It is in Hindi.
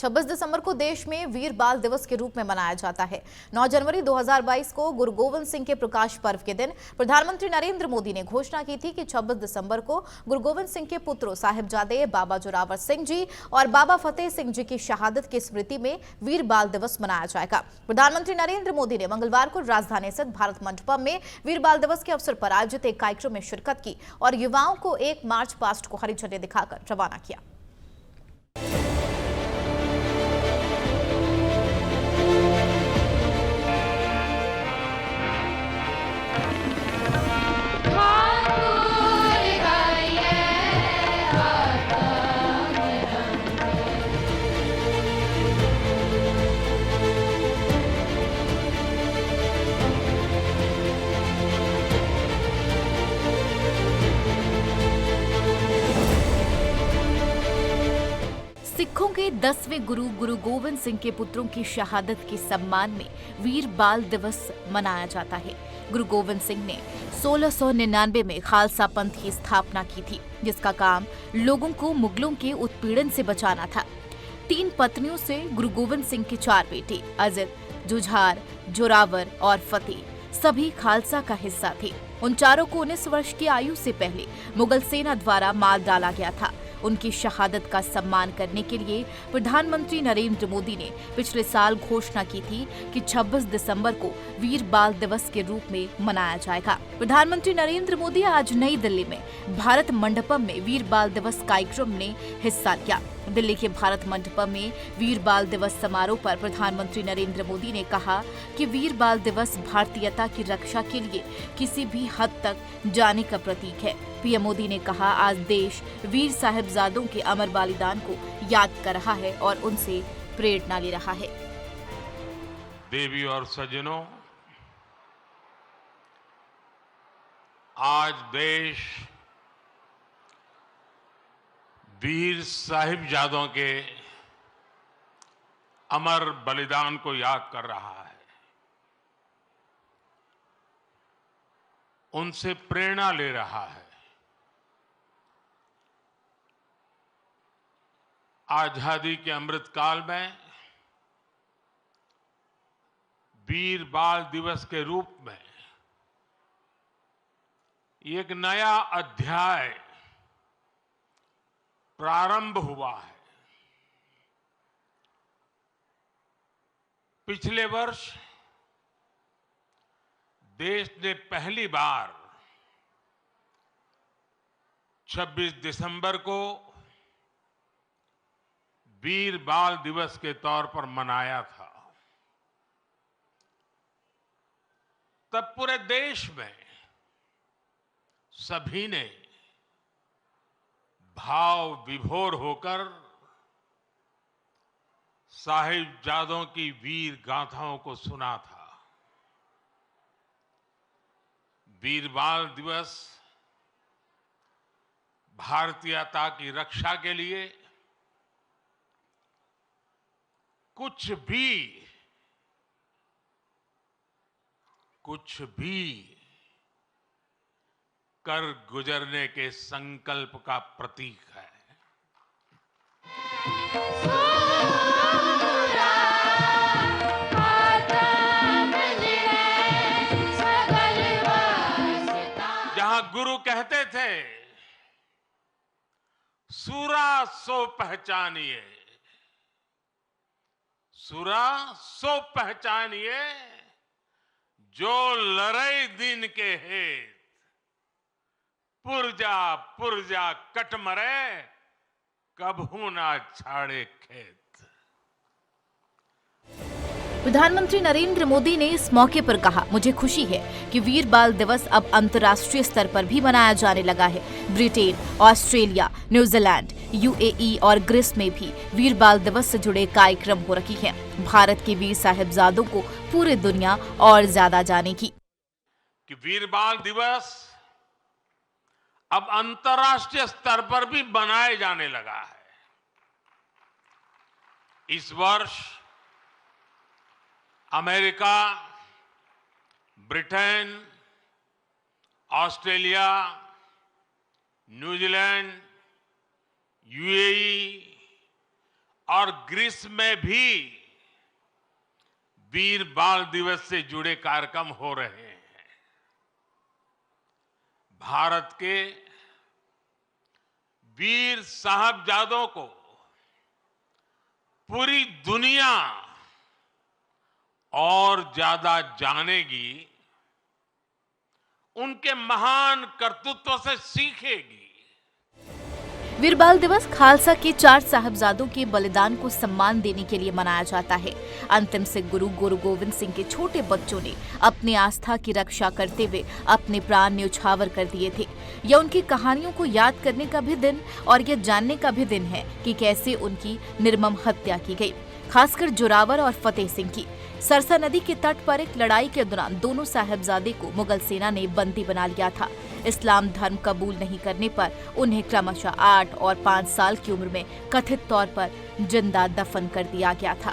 26 दिसंबर को देश में वीर बाल दिवस के रूप में मनाया जाता है। 9 जनवरी 2022 को गुरु गोविंद सिंह के प्रकाश पर्व के दिन प्रधानमंत्री नरेंद्र मोदी ने घोषणा की थी कि 26 दिसंबर को गुरु गोविंद सिंह के पुत्रों साहिबजादे बाबा जोरावर सिंह जी और बाबा फतेह सिंह जी की शहादत की स्मृति में वीर बाल दिवस मनाया जाएगा। प्रधानमंत्री नरेंद्र मोदी ने मंगलवार को राजधानी स्थित भारत मंडपम में वीर बाल दिवस के अवसर पर आयोजित एक कार्यक्रम में शिरकत की और युवाओं को एक मार्च पास्ट को हरी झंडी दिखाकर रवाना किया। सिखों के 10वें गुरु गुरु गोविंद सिंह के पुत्रों की शहादत के सम्मान में वीर बाल दिवस मनाया जाता है। गुरु गोविंद सिंह ने 1699 में खालसा पंथ की स्थापना की थी, जिसका काम लोगों को मुगलों के उत्पीड़न से बचाना था। 3 पत्नियों से गुरु गोविंद सिंह के 4 बेटे अजित, जुझार, जोरावर और फतेह सभी खालसा का हिस्सा थे। उन चारों को 19 वर्ष की आयु से पहले मुगल सेना द्वारा मार डाला गया था। उनकी शहादत का सम्मान करने के लिए प्रधानमंत्री नरेंद्र मोदी ने पिछले साल घोषणा की थी कि 26 दिसंबर को वीर बाल दिवस के रूप में मनाया जाएगा। प्रधानमंत्री नरेंद्र मोदी आज नई दिल्ली में भारत मंडपम में वीर बाल दिवस कार्यक्रम में हिस्सा लिया। दिल्ली के भारत मंडपम में वीर बाल दिवस समारोह पर प्रधानमंत्री नरेंद्र मोदी ने कहा कि वीर बाल दिवस भारतीयता की रक्षा के लिए किसी भी हद तक जाने का प्रतीक है। पीएम मोदी ने कहा, आज देश वीर साहिबजादों के अमर बलिदान को याद कर रहा है और उनसे प्रेरणा ले रहा है। देवी और सज्जनों, आज देश वीर साहिबजादों के अमर बलिदान को याद कर रहा है, उनसे प्रेरणा ले रहा है। आजादी के अमृत काल में वीर बाल दिवस के रूप में एक नया अध्याय प्रारंभ हुआ है। पिछले वर्ष देश ने पहली बार 26 दिसंबर को वीर बाल दिवस के तौर पर मनाया था। तब पूरे देश में सभी ने भाव विभोर होकर साहिबजादों की वीर गाथाओं को सुना था। वीर बाल दिवस भारतीयता की रक्षा के लिए कुछ भी कर गुजरने के संकल्प का प्रतीक है। जहां गुरु कहते थे, सूरा सो पहचानिए, सूरा सो पहचानिए, जो लड़ई दिन के हेत, पुरजा पुरजा कट मरे, कबहू ना छाड़े खेत। प्रधानमंत्री नरेंद्र मोदी ने इस मौके पर कहा, मुझे खुशी है कि वीर बाल दिवस अब अंतर्राष्ट्रीय स्तर पर भी मनाया जाने लगा है। ब्रिटेन, ऑस्ट्रेलिया, न्यूजीलैंड, यूएई और ग्रीस में भी वीर बाल दिवस से जुड़े कार्यक्रम हो रही हैं। भारत के वीर साहिबजादों को पूरी दुनिया और ज्यादा जानेगी। कि वीर बाल दिवस अब अंतर्राष्ट्रीय स्तर पर भी मनाए जाने लगा है। इस वर्ष America, Britain, Australia, New Zealand, UAE और ग्रीस में भी वीर बाल दिवस से जुड़े कार्यक्रम हो रहे हैं। भारत के वीर साहबजादों को पूरी दुनिया और ज्यादा जानेगी, उनके महान कर्तृत्व से सीखेगी। वीर बाल दिवस खालसा के 4 साहबजादों के बलिदान को सम्मान देने के लिए मनाया जाता है। अंतिम सिख गुरु गुरु गोविंद सिंह के छोटे बच्चों ने अपनी आस्था की रक्षा करते हुए अपने प्राण न्यौछावर कर दिए थे। यह उनकी कहानियों को याद करने का भी दिन और यह जानने का भी दिन है कि कैसे उनकी निर्मम हत्या की गई, खासकर जोरावर और फतेह सिंह की। सरसा नदी के तट पर एक लड़ाई के दौरान दोनों साहबजादे को मुगल सेना ने बंदी बना लिया था। इस्लाम धर्म कबूल नहीं करने पर उन्हें क्रमशः 8 और 5 साल की उम्र में कथित तौर पर जिंदा दफन कर दिया गया था।